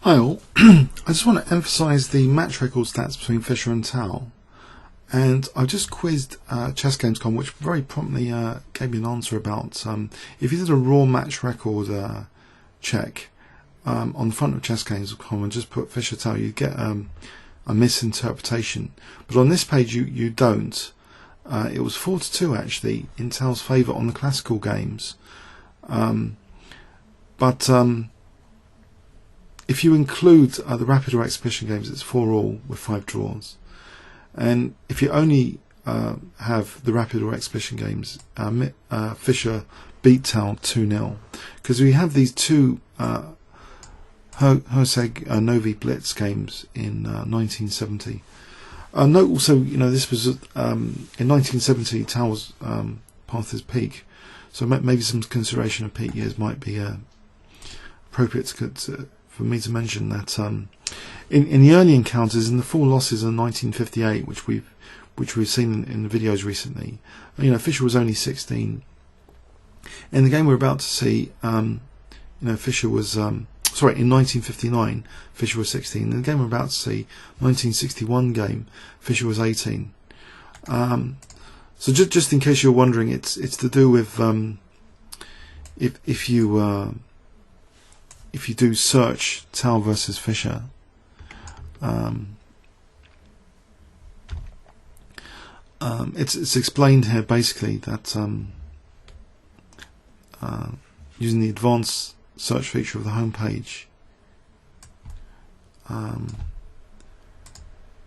Hi all, I just want to emphasise the match record stats between Fischer and Tal, and I've just quizzed ChessGames.com, which very promptly gave me an answer about if you did a raw match record check on the front of ChessGames.com and just put Fischer Tal, you'd get a misinterpretation, but on this page you don't. It was 4-2 actually in Tal's favour on the classical games, but if you include the rapid or exhibition games, it's 4-all with 5 draws. And if you only have the rapid or exhibition games, Fischer beat Tal 2-0. Because we have these two Herceg Novi Blitz games in 1970. Note also, this was in 1970, Tal was past his peak. So maybe some consideration of peak years might be appropriate for me to mention that in the early encounters, in the 4 losses in 1958, which we've seen in the videos recently, Fischer was only 16. In the game we're about to see, Fischer was in 1959, Fischer was 16. In the game we're about to see, 1961 game, Fischer was 18. So just in case you're wondering, it's to do with if you do search Tal versus Fischer, it's explained here basically that using the advanced search feature of the home page.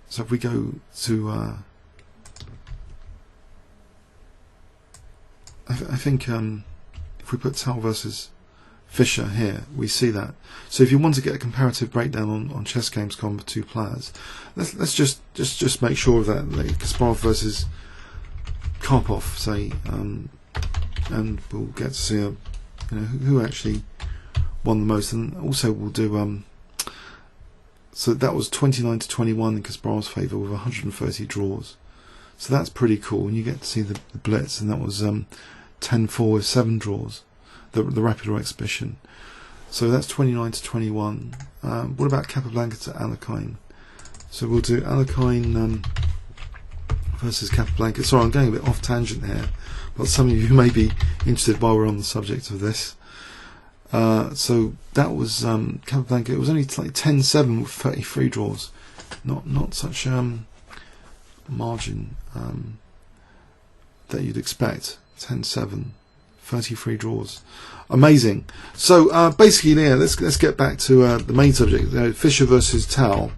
So if we go to I think if we put Tal versus Fischer here, we see that. So if you want to get a comparative breakdown on ChessGames.com for 2 players, let's just make sure of that, like Kasparov versus Karpov, say, and we'll get to see who actually won the most, and also we'll do so that was 29-21 in Kasparov's favour with 130 draws. So that's pretty cool, and you get to see the blitz, and that was 10-4 with 7 draws. The rapid or exhibition. So that's 29-21. What about Capablanca to Alekhine? So we'll do Alekhine versus Capablanca. Sorry, I'm going a bit off tangent here, but some of you may be interested while we're on the subject of this. So that was Capablanca. It was only like 10-7 with 33 draws. Not such margin that you'd expect. 10-7. 33 draws, amazing. So basically, let's get back to the main subject, Fischer versus Tal.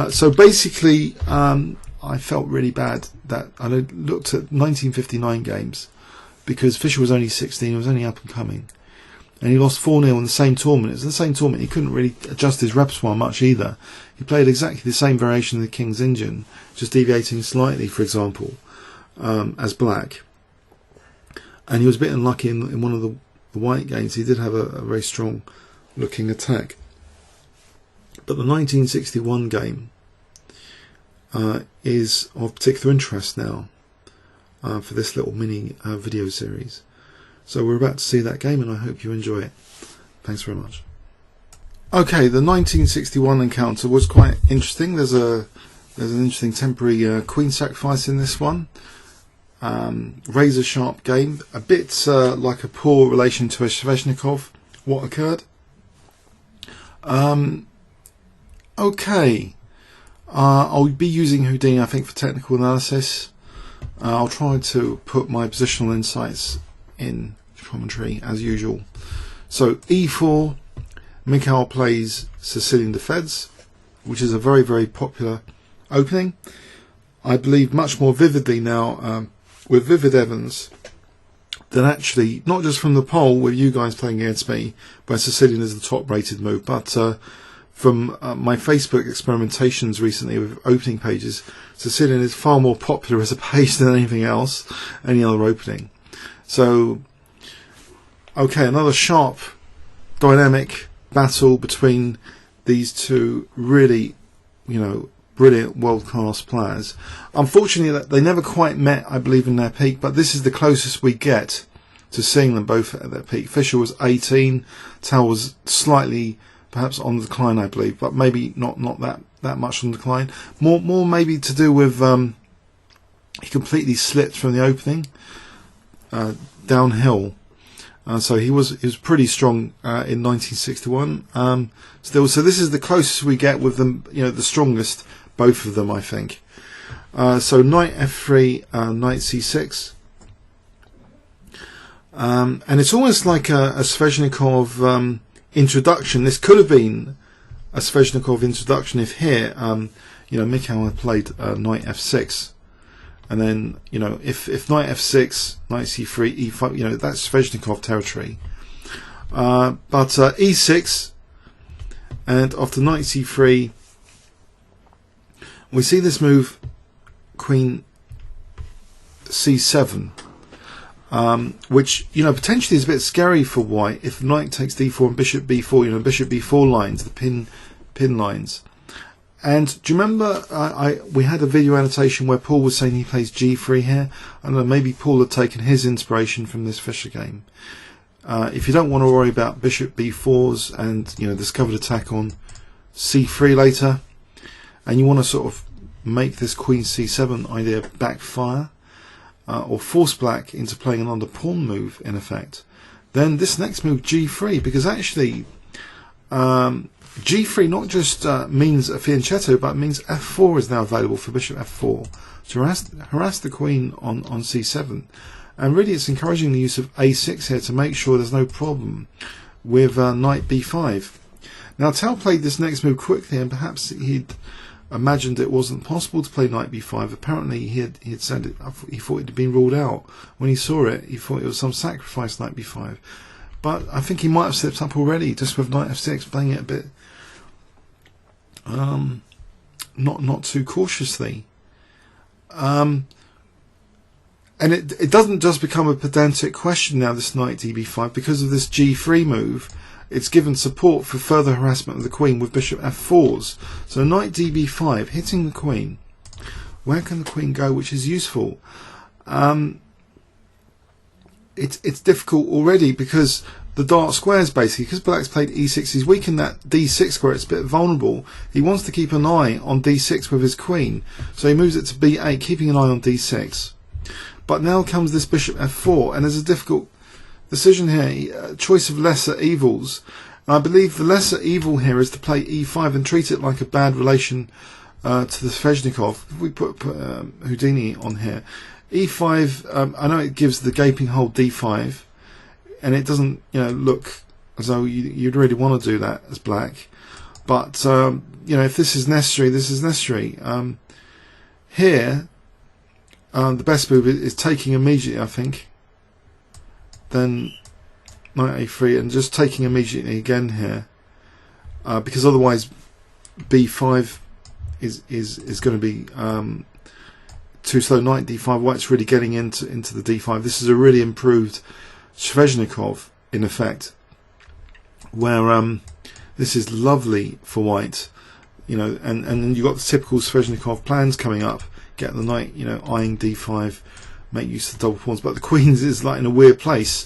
So basically, I felt really bad that I looked at 1959 games because Fischer was only 16, he was only up and coming, and he lost 4-0 in the same tournament. It was the same tournament. He couldn't really adjust his repertoire much either. He played exactly the same variation of the King's Indian, just deviating slightly, for example, as black. And he was a bit unlucky in one of the white games. He did have a very strong looking attack. But the 1961 game is of particular interest now for this little mini video series. So we're about to see that game, and I hope you enjoy it. Thanks very much. Okay, the 1961 encounter was quite interesting. There's an interesting temporary queen sacrifice in this one. Razor sharp game, a bit like a poor relation to a Sveshnikov. What occurred? Okay, I'll be using Houdini, I think, for technical analysis. I'll try to put my positional insights in commentary as usual. So e4, Mikhail plays Sicilian defense, which is a very, very popular opening. I believe much more vividly now with Vivid Evans than actually, not just from the poll with you guys playing against me, where Sicilian is the top rated move, but from my Facebook experimentations recently with opening pages, Sicilian is far more popular as a page than anything else, any other opening. So, okay, another sharp, dynamic battle between these two really, brilliant world-class players. Unfortunately, they never quite met, I believe, in their peak, but this is the closest we get to seeing them both at their peak. Fischer was 18, Tal was slightly perhaps on the decline, I believe, but maybe not that much on the decline. More maybe to do with he completely slipped from the opening downhill. So he was pretty strong in 1961. Still, so this is the closest we get with them. The strongest, both of them, I think. So knight f3, knight c6. And it's almost like a Sveshnikov introduction. This could have been a Sveshnikov introduction if here, Mikhail had played knight f6, and then if knight f6, knight c3, e5, that's Sveshnikov territory. But e6, and after knight c3, we see this move, queen c7. Which potentially is a bit scary for white if knight takes d4 and bishop b4. Bishop b4 lines, the pin lines. And do you remember we had a video annotation where Paul was saying he plays g3 here? I don't know, maybe Paul had taken his inspiration from this Fischer game. If you don't want to worry about bishop b4s and discovered attack on c3 later, and you want to sort of make this queen c7 idea backfire, or force black into playing an under pawn move in effect, then this next move g3, because actually g3 not just means a fianchetto, but means f4 is now available for bishop f4 to harass the queen on c7, and really it's encouraging the use of a6 here to make sure there's no problem with knight b5. Now Tal played this next move quickly, and perhaps he'd imagined it wasn't possible to play knight b5. Apparently he had said it, he thought it had been ruled out. When he saw it, he thought it was some sacrifice, knight b5. But I think he might have slipped up already, just with knight f6, playing it a bit not too cautiously. And it doesn't just become a pedantic question now, this knight db5, because of this g3 move. It's given support for further harassment of the queen with bishop f4s. So knight db5, hitting the queen. Where can the queen go, which is useful? It's difficult already because the dark squares, basically, because black's played e6, he's weakened that d6 square. It's a bit vulnerable. He wants to keep an eye on d6 with his queen, so he moves it to b8, keeping an eye on d6. But now comes this bishop f4, and there's a difficult decision here, choice of lesser evils. And I believe the lesser evil here is to play e5 and treat it like a bad relation to the Sveshnikov. If we put Houdini on here, e5, I know it gives the gaping hole d5, and it doesn't look as though you'd really want to do that as black. But if this is necessary, this is necessary. Here, the best move is taking immediately, I think. Then knight a3 and just taking immediately again here, because otherwise b5 is going to be too slow. Knight d5, white's really getting into the d5. This is a really improved Sveshnikov in effect, where this is lovely for white, and then you've got the typical Sveshnikov plans coming up. Get the knight, eyeing d5. Make use of the double pawns, but the queen's is like in a weird place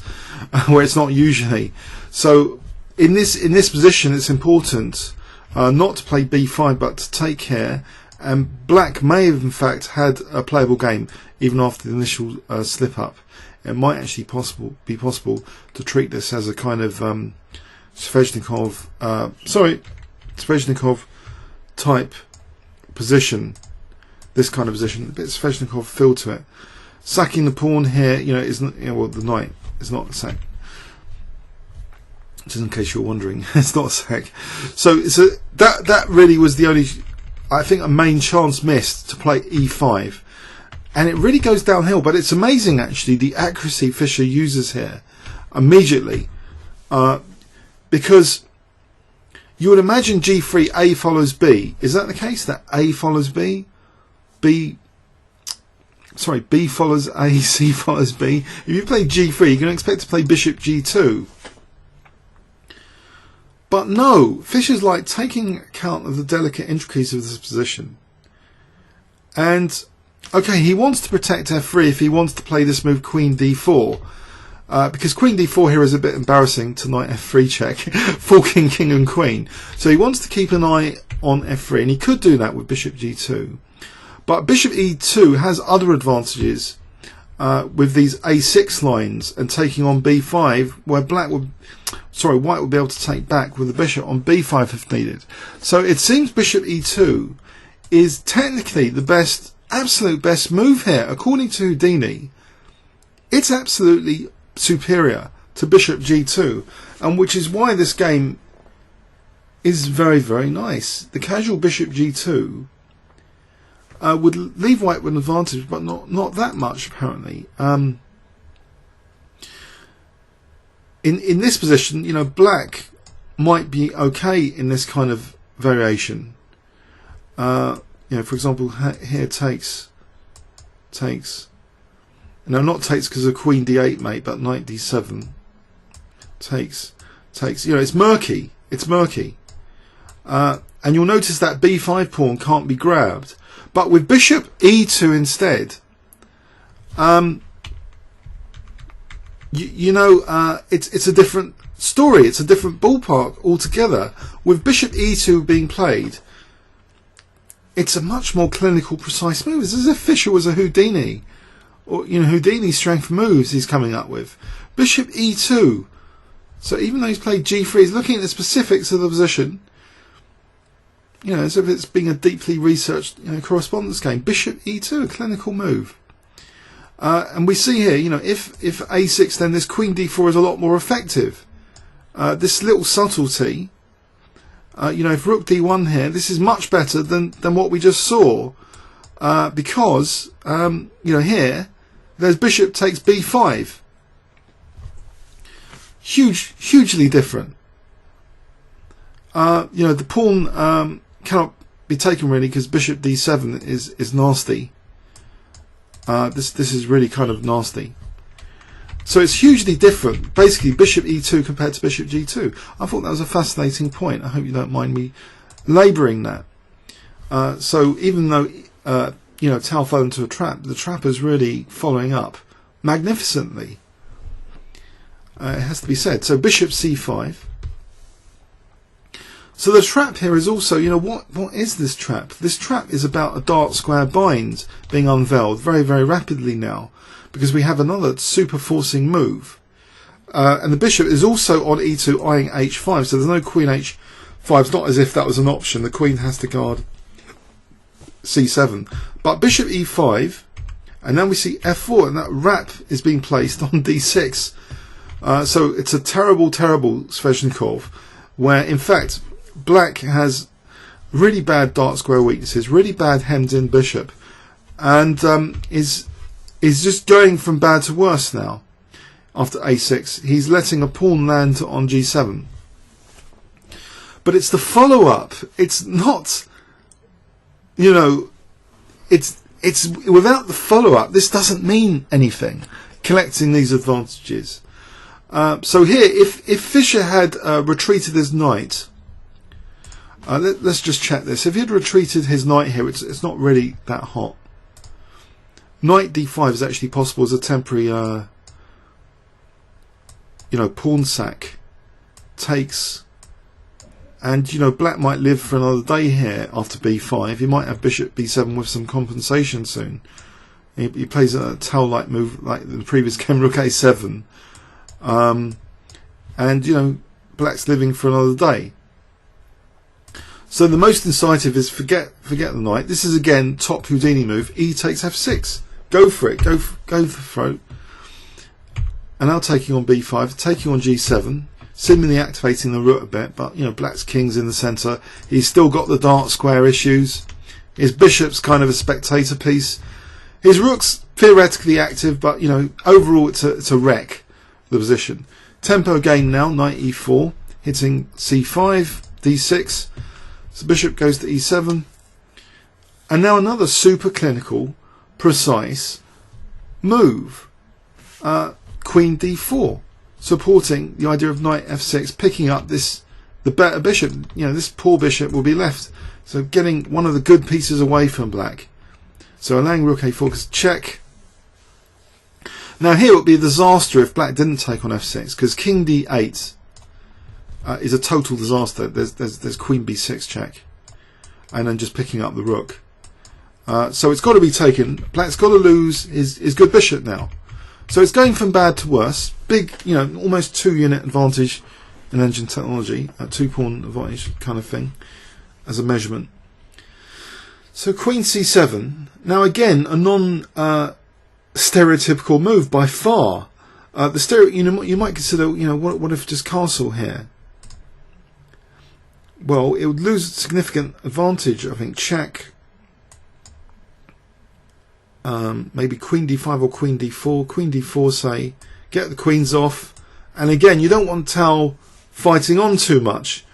where it's not usually. So in this position, it's important not to play b5, but to take care. And black may have in fact had a playable game even after the initial slip up. It might actually be possible to treat this as a kind of Sveshnikov type position. This kind of position, a bit Sveshnikov feel to it. Sacking the pawn here, isn't the knight is not a sack. Just in case you're wondering, it's not a sack. So that really was the only, I think, a main chance missed to play e5, and it really goes downhill. But it's amazing actually the accuracy Fischer uses here immediately, because you would imagine g3, a follows b. Is that the case? That a follows b, b follows a, c follows b. If you play g3, you're going to expect to play bishop g2. But no, Fischer's like taking account of the delicate intricacies of this position. And, okay, he wants to protect f3 if he wants to play this move queen d4. because queen d4 here is a bit embarrassing to knight f3 check, forking king and queen. So he wants to keep an eye on f3, and he could do that with bishop g2. But bishop e2 has other advantages with these a6 lines and taking on b5, where white would be able to take back with the bishop on b5 if needed. So it seems bishop e2 is technically the absolute best move here, according to Houdini. It's absolutely superior to bishop g2, and which is why this game is very, very nice. The casual bishop g2 would leave white with an advantage, but not that much apparently. In this position, you know, black might be okay in this kind of variation. You know, for example, here takes. No, not takes because of queen d8, mate, but knight d7 takes. You know, it's murky. It's murky. And you'll notice that b5 pawn can't be grabbed. But with bishop e2 instead, you know, it's a different story. It's a different ballpark altogether. With bishop e2 being played, it's a much more clinical, precise move. It's as if Fischer was a Houdini, or you know, Houdini's strength moves he's coming up with. Bishop e2. So even though he's played g3, he's looking at the specifics of the position. You know, as if it's being a deeply researched, you know, correspondence game. Bishop e2, a clinical move. And we see here, you know, if a6, then this queen d4 is a lot more effective. This little subtlety, you know, if rook d1 here, this is much better than what we just saw. Because, you know, here, there's bishop takes b5. Hugely different. You know, the pawn cannot be taken really because bishop d7 is nasty. This is really kind of nasty. So it's hugely different. Basically, bishop e2 compared to bishop g2. I thought that was a fascinating point. I hope you don't mind me labouring that. So even though you know, Tal fell into a trap, the trapper's really following up magnificently. It has to be said. So bishop c5. So the trap here is also, you know, what is this trap? This trap is about a dark square bind being unveiled very, very rapidly now, because we have another super forcing move. And the bishop is also on e2 eyeing h5, so there's no queen h5. It's not as if that was an option. The queen has to guard c7. But bishop e5, and then we see f4, and that wrap is being placed on d6. So it's a terrible, terrible Sveshnikov, where in fact black has really bad dark square weaknesses, really bad hemmed in bishop, and is just going from bad to worse now. After a6, he's letting a pawn land on g7. But it's the follow-up. It's not, you know, it's without the follow-up, this doesn't mean anything, collecting these advantages. So here, if Fischer had retreated his knight, let's just check this. If he had retreated his knight here, it's not really that hot. Knight d5 is actually possible as a temporary, you know, pawn sack. Takes, and you know, black might live for another day here after b5. He might have bishop b7 with some compensation soon. He plays a Tal-like move like the previous game, rook a7. And you know, black's living for another day. So the most incisive is forget the knight. This is again top Houdini move. E takes f6. Go for it. Go for the throat. And now taking on b5, taking on g7, seemingly activating the rook a bit. But you know, black's king's in the centre. He's still got the dark square issues. His bishop's kind of a spectator piece. His rook's theoretically active, but you know, overall it's a wreck. The position. Tempo game now. Knight e4, hitting c5, d6. So bishop goes to e7, and now another super clinical, precise move. Queen d4, supporting the idea of knight f6, picking up the better bishop. You know, this poor bishop will be left. So getting one of the good pieces away from black. So allowing rook a4, because check. Now here it would be a disaster if black didn't take on f6, because king d8 is a total disaster. There's queen b6 check, and then just picking up the rook. So it's got to be taken. Black's got to lose his good bishop now. So it's going from bad to worse. Big, almost 2-unit advantage in engine technology, a 2-pawn advantage kind of thing as a measurement. So queen c7. Now again, a non-stereotypical move by far. You might consider, what if just castle here? Well, it would lose significant advantage. I think check. Maybe queen d5 or queen d4. Queen d4, say, get the queens off. And again, you don't want Tal fighting on too much.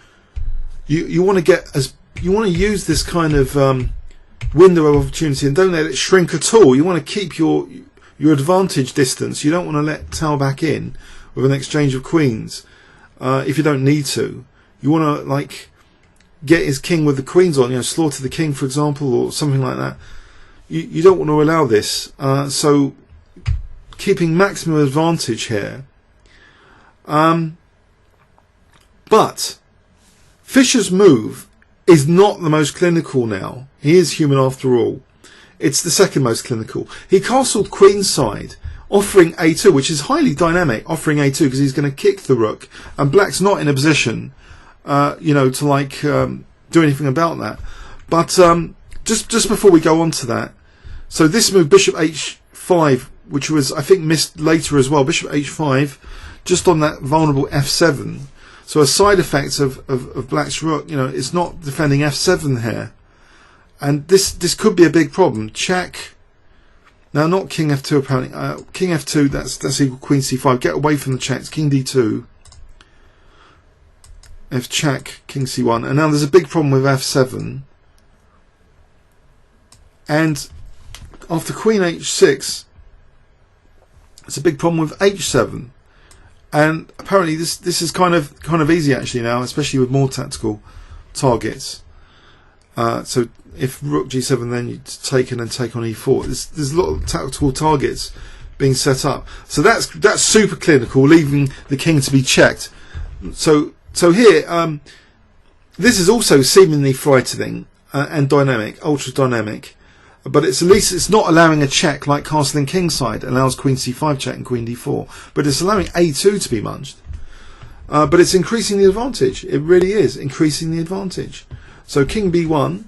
You want to use this kind of window of opportunity, and don't let it shrink at all. You want to keep your advantage distance. You don't want to let Tal back in with an exchange of queens if you don't need to. You want to get his king with the queens on, slaughter the king, for example, or something like that. You don't want to allow this. So keeping maximum advantage here. But Fischer's move is not the most clinical now. He is human after all. It's the second most clinical. He castled queenside, offering a2, which is highly dynamic, offering a2 because he's going to kick the rook, and black's not in a position, to do anything about that. But just before we go on to that, so this move, bishop h5, which was, I think, missed later as well, bishop h5, just on that vulnerable f7. So a side effect of black's rook, it's not defending f7 here. And this could be a big problem. Check. Now, not king f2 apparently. King f2, that's equal queen c5. Get away from the checks. King d2. F check, king c1. And now there's a big problem with f7. And after queen h6, it's a big problem with h7. And apparently this is kind of easy actually now, especially with more tactical targets. So if rook g7, then you take and then take on e4. There's a lot of tactical targets being set up. So that's super clinical, leaving the king to be checked. So here, this is also seemingly frightening and dynamic, ultra dynamic. But at least it's not allowing a check like castling kingside allows queen c5 check and queen d4. But it's allowing a2 to be munched. But it's increasing the advantage. It really is increasing the advantage. So king b1,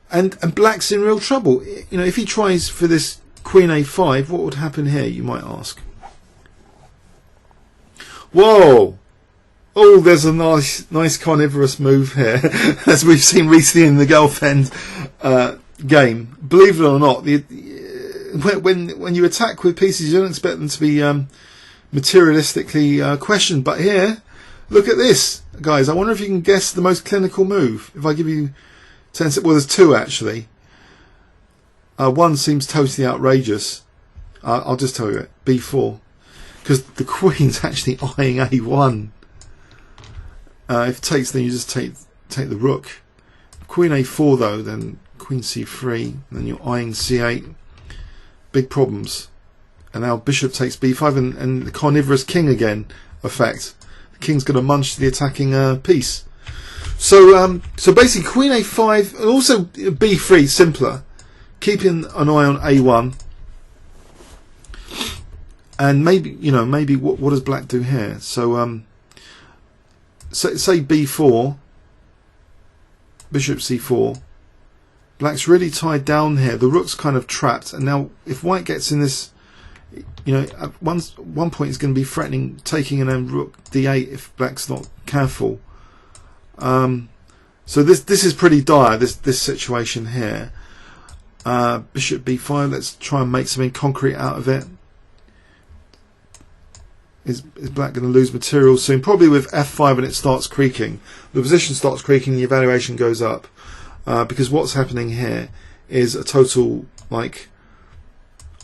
and black's in real trouble. If he tries for this queen a5, what would happen here, you might ask? Whoa! Oh, there's a nice carnivorous move here, as we've seen recently in the girlfriend game. Believe it or not, when you attack with pieces, you don't expect them to be materialistically questioned. But here, look at this, guys. I wonder if you can guess the most clinical move. If I give you 10 seconds, well, there's two actually. One seems totally outrageous. I'll just tell you it. B4, because the queen's actually eyeing a1. If it takes, then you just take the rook. Queen a4 though, then queen c3, and then you're eyeing c8. Big problems. And now bishop takes b5, and the carnivorous king again effect. The king's going to munch the attacking piece. So basically queen a5, and also b3 simpler, keeping an eye on a1. And maybe what does black do here? So say b4, bishop c4. Black's really tied down here. The rook's kind of trapped, and now if white gets in this, at one point it's going to be threatening taking and then rook d8 if black's not careful. So this is pretty dire. This situation here. Bishop b5. Let's try and make something concrete out of it. Is black going to lose material soon? Probably with f5, and it starts creaking. The position starts creaking. The evaluation goes up. Because what's happening here is a total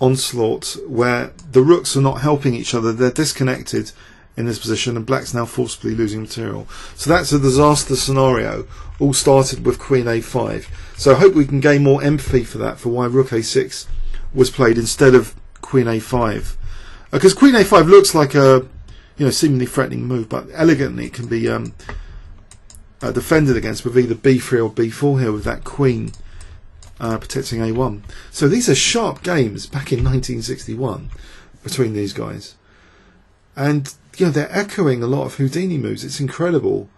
onslaught where the rooks are not helping each other. They're disconnected in this position, and black's now forcibly losing material. So that's a disaster scenario. All started with queen a5. So I hope we can gain more empathy for that, for why rook a6 was played instead of queen a5. because queen a5 looks like a seemingly threatening move, but elegantly it can be defended against with either b3 or b4 here with that queen protecting a1. So these are sharp games back in 1961 between these guys, and they're echoing a lot of Houdini moves. It's incredible,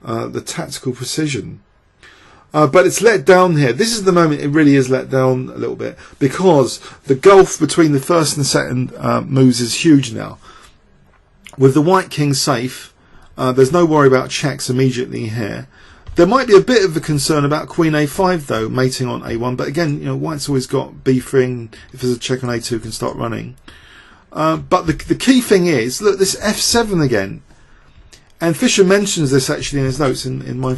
the tactical precision. But it's let down here. This is the moment it really is let down a little bit, because the gulf between the first and second moves is huge now. With the white king safe, there's no worry about checks immediately here. There might be a bit of a concern about queen a5 though, mating on a1, but again, white's always got b3, and if there's a check on a2 can start running. But the key thing is, look, this f7 again, and Fischer mentions this actually in his notes in my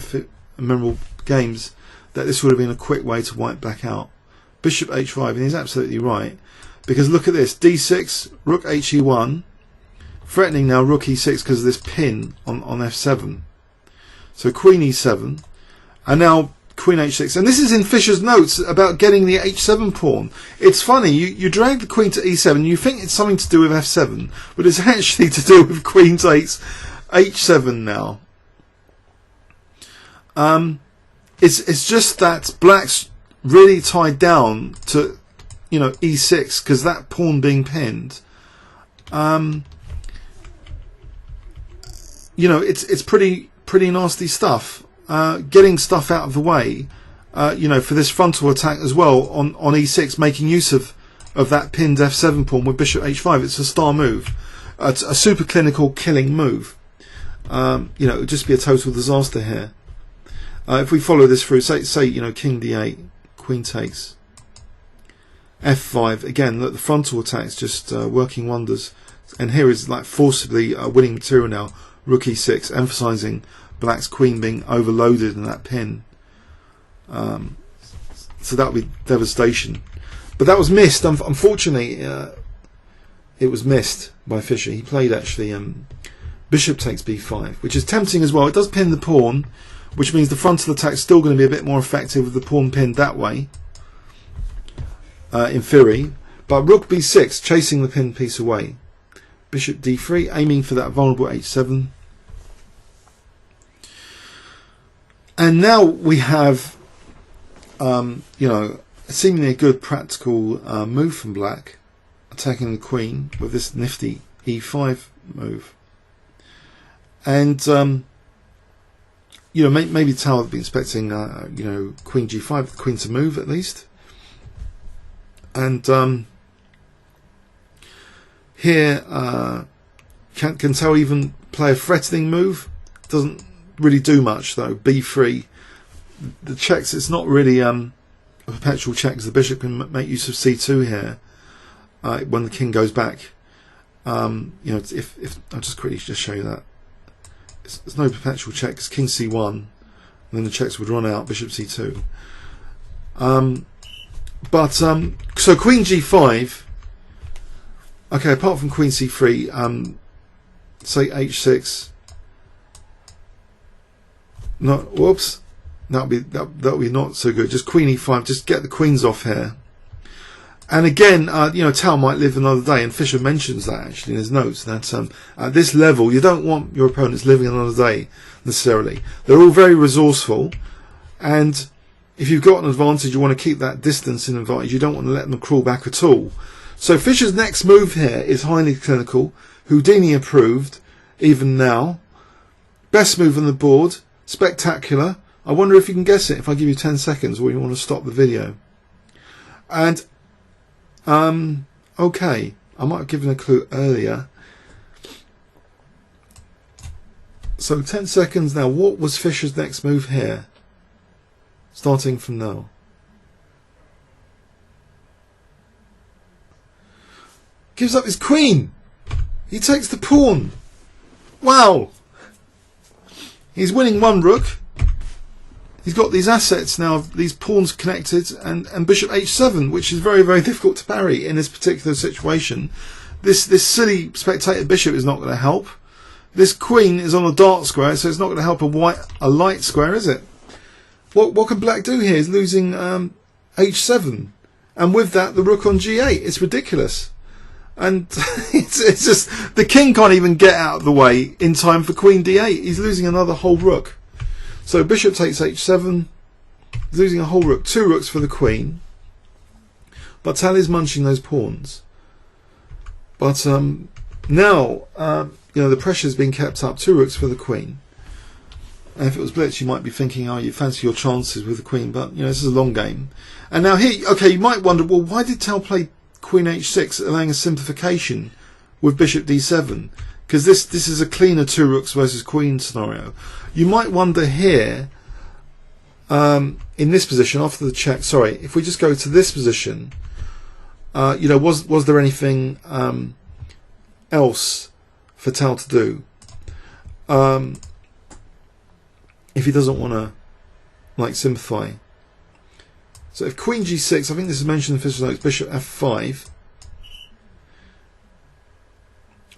memorable games, that this would have been a quick way to white black out. Bishop h5, and he's absolutely right, because look at this, d6, rook he1, threatening now rook e6 because of this pin on f7. So queen e7, and now queen h6, and this is in Fischer's notes about getting the h7 pawn. It's funny, you drag the queen to e7, you think it's something to do with f7, but it's actually to do with queen takes h7 now. It's just that black's really tied down to e6 because that pawn being pinned. It's pretty nasty stuff. Getting stuff out of the way, for this frontal attack as well on e6, making use of that pinned f7 pawn with bishop h5. It's a star move. It's a super clinical killing move. It would just be a total disaster here. If we follow this through, say king d8, queen takes, f5, again, look, the frontal attack's just working wonders. And here is like forcibly winning material now, rook e6, emphasizing black's queen being overloaded in that pin. So that would be devastation. But that was missed. Unfortunately, it was missed by Fischer. He played actually bishop takes b5, which is tempting as well. It does pin the pawn, which means the frontal attack is still going to be a bit more effective with the pawn pinned that way, in theory. But rook b6, chasing the pinned piece away. Bishop d3, aiming for that vulnerable h7. And now we have, seemingly a good practical move from black, attacking the queen with this nifty e5 move. And maybe Tal had been expecting, queen g5, the queen to move at least. And here, can Tal even play a threatening move? Doesn't really do much though. b3, the checks, it's not really a perpetual check, because the bishop can make use of c2 here when the king goes back. If I'll just quickly just show you that. There's no perpetual check, because king c1, and then the checks would run out, bishop c2. So queen g5, okay, apart from queen c3, say h6, whoops, that'll be not so good. Just queen e5, just get the queens off here. And again, Tal might live another day, and Fischer mentions that actually in his notes, that at this level you don't want your opponents living another day necessarily. They're all very resourceful, and if you've got an advantage, you want to keep that distance in advantage. You don't want to let them crawl back at all. So Fischer's next move here is highly clinical, Houdini approved, even now. Best move on the board, spectacular. I wonder if you can guess it if I give you 10 seconds, or you want to stop the video. And okay, I might have given a clue earlier. So 10 seconds now. What was Fischer's next move here? Starting from now. Gives up his queen. He takes the pawn. Wow. He's winning one rook. He's got these assets now, these pawns connected, and bishop h7, which is very, very difficult to parry in this particular situation. This silly spectator bishop is not going to help. This queen is on a dark square, so it's not going to help a light square, is it? What can black do here? He's losing h7, and with that the rook on g8. It's ridiculous. And it's just the king can't even get out of the way in time for queen d8. He's losing another whole rook. So bishop takes h7, he's losing a whole rook, 2 rooks for the queen. But Tal is munching those pawns. But now the pressure's been kept up, 2 rooks for the queen. And if it was blitz, you might be thinking, oh, you fancy your chances with the queen, but this is a long game. And now here, okay, you might wonder, well, why did Tal play queen h6, allowing a simplification with bishop d7? Because this is a cleaner 2 rooks versus queen scenario. You might wonder here, in this position after the check. Sorry, if we just go to this position, was there anything else for Tal to do? If he doesn't want to simplify. So if queen g6, I think this is mentioned in Fischer's notes, bishop f5.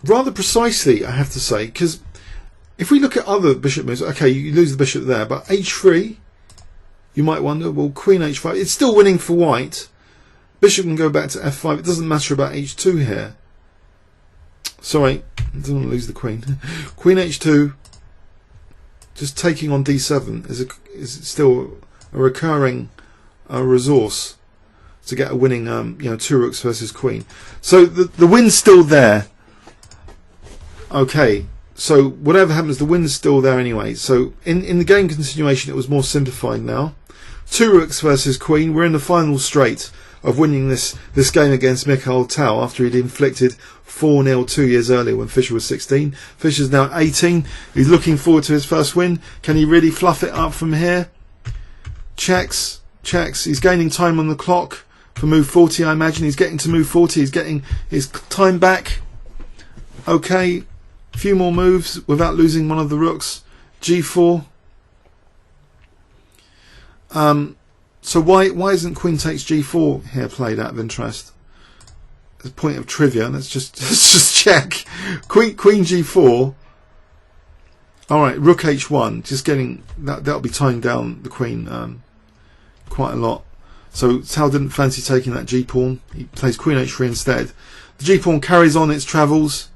Rather precisely, I have to say, because if we look at other bishop moves, okay, you lose the bishop there, but h3, you might wonder, well, queen h5, it's still winning for white. Bishop can go back to f5. It doesn't matter about h2 here. Sorry, I don't want to lose the queen. Queen h2, just taking on d7 is still a recurring resource to get a winning 2 rooks versus queen. So the win's still there. Okay, so whatever happens, the win's still there anyway. So in the game continuation, it was more simplified now. 2 rooks versus queen. We're in the final straight of winning this game against Mikhail Tal after he'd inflicted 4-0 2 years earlier when Fischer was 16. Fischer's now 18. He's looking forward to his first win. Can he really fluff it up from here? Checks. He's gaining time on the clock for move 40, I imagine. He's getting to move 40. He's getting his time back. Okay, a few more moves without losing one of the rooks. G4. So why isn't queen takes g4 here played out of interest? As a point of trivia, let's just check. Queen g4. All right, rook h1. Just getting that'll be tying down the queen quite a lot. So Tal didn't fancy taking that g pawn. He plays queen h3 instead. The g pawn carries on its travels,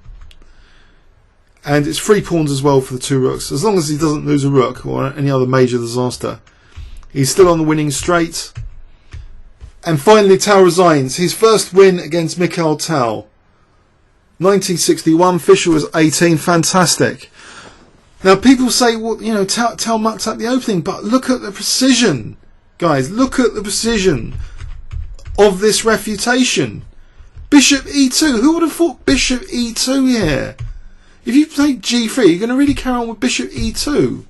and it's 3 pawns as well for the 2 rooks. As long as he doesn't lose a rook or any other major disaster, he's still on the winning straight. And finally, Tal resigns. His first win against Mikhail Tal. 1961. Fischer was 18. Fantastic. Now, people say, well, Tal mucked up the opening, but look at the precision. Guys, look at the precision of this refutation. Bishop e2. Who would have thought bishop e2 here? If you play g3, you're going to really carry on with bishop e2.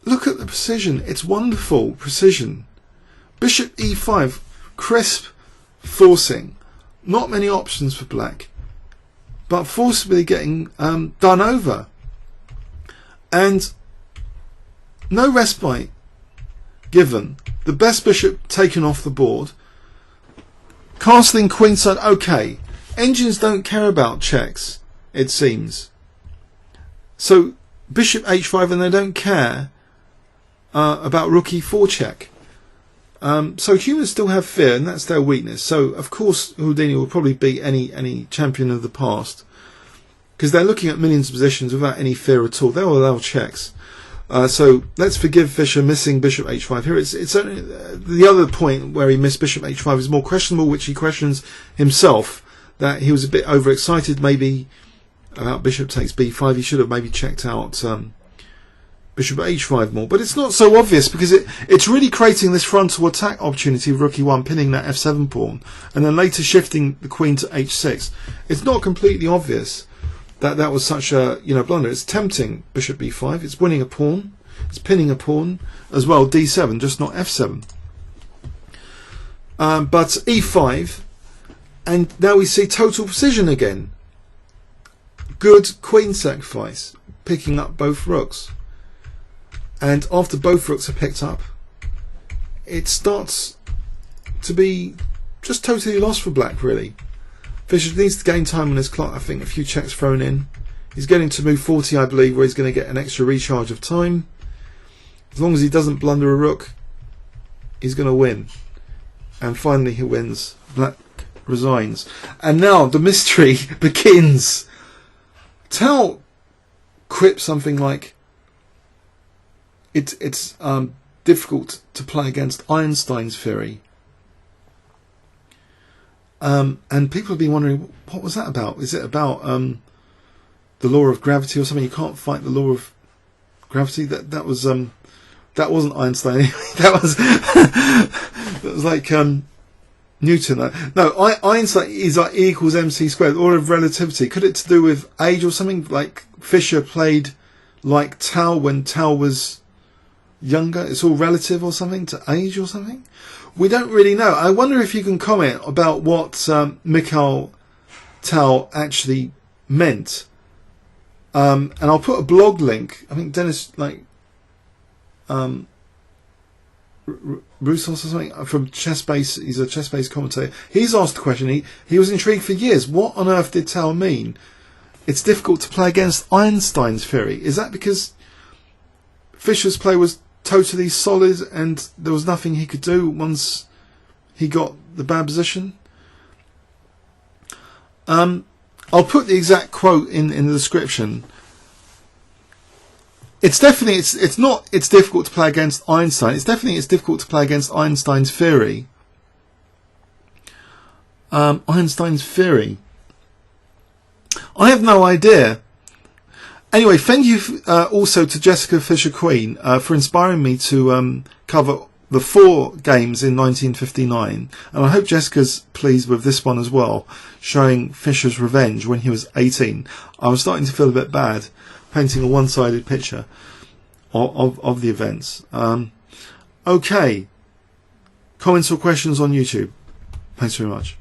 Look at the precision. It's wonderful precision. Bishop e5. Crisp forcing. Not many options for black, but forcibly getting done over. And no respite given. The best bishop taken off the board. Castling queenside. Okay. Engines don't care about checks, it seems. So bishop h5, and they don't care about rook e4 check. So humans still have fear, and that's their weakness. So of course Houdini will probably beat any champion of the past, because they're looking at millions of positions without any fear at all. They'll allow checks. So let's forgive Fischer missing bishop h5 here. It's only, the other point where he missed bishop h5 is more questionable, which he questions himself, that he was a bit overexcited maybe about bishop takes b5. He should have maybe checked out bishop h5 more, but it's not so obvious, because it's really creating this frontal attack opportunity with rook e1, pinning that f7 pawn, and then later shifting the queen to h6. It's not completely obvious that was such a blunder. It's tempting bishop b5. It's winning a pawn. It's pinning a pawn as well. d7, just not f7. But e5, and now we see total precision again. Good queen sacrifice, picking up both rooks. And after both rooks are picked up, it starts to be just totally lost for black, really. Fischer needs to gain time on his clock. I think a few checks thrown in. He's getting to move 40, I believe, where he's going to get an extra recharge of time. As long as he doesn't blunder a rook, he's going to win. And finally he wins. Black resigns. And now the mystery begins. Tal quipped something like, it's difficult to play against Einstein's theory. And people have been wondering, what was that about? Is it about the law of gravity or something? You can't fight the law of gravity. That wasn't Einstein. that was like Newton. No, Einstein is like E equals mc squared, law of relativity. Could it to do with age or something? Like Fischer played like Tal when Tal was younger. It's all relative or something to age or something. We don't really know. I wonder if you can comment about what Mikhail Tal actually meant. And I'll put a blog link. I think Dennis, like, Roussos or something from Chessbase. He's a Chessbase commentator. He's asked the question. He was intrigued for years. What on earth did Tal mean? It's difficult to play against Einstein's theory. Is that because Fischer's play was totally solid and there was nothing he could do once he got the bad position? I'll put the exact quote in the description. It's difficult to play against Einstein. It's difficult to play against Einstein's theory. Einstein's theory. I have no idea. Anyway, thank you also to Jessica Fisher Queen for inspiring me to cover the 4 games in 1959, and I hope Jessica's pleased with this one as well, showing Fischer's revenge when he was 18. I was starting to feel a bit bad painting a one-sided picture of the events. Okay, comments or questions on YouTube? Thanks very much.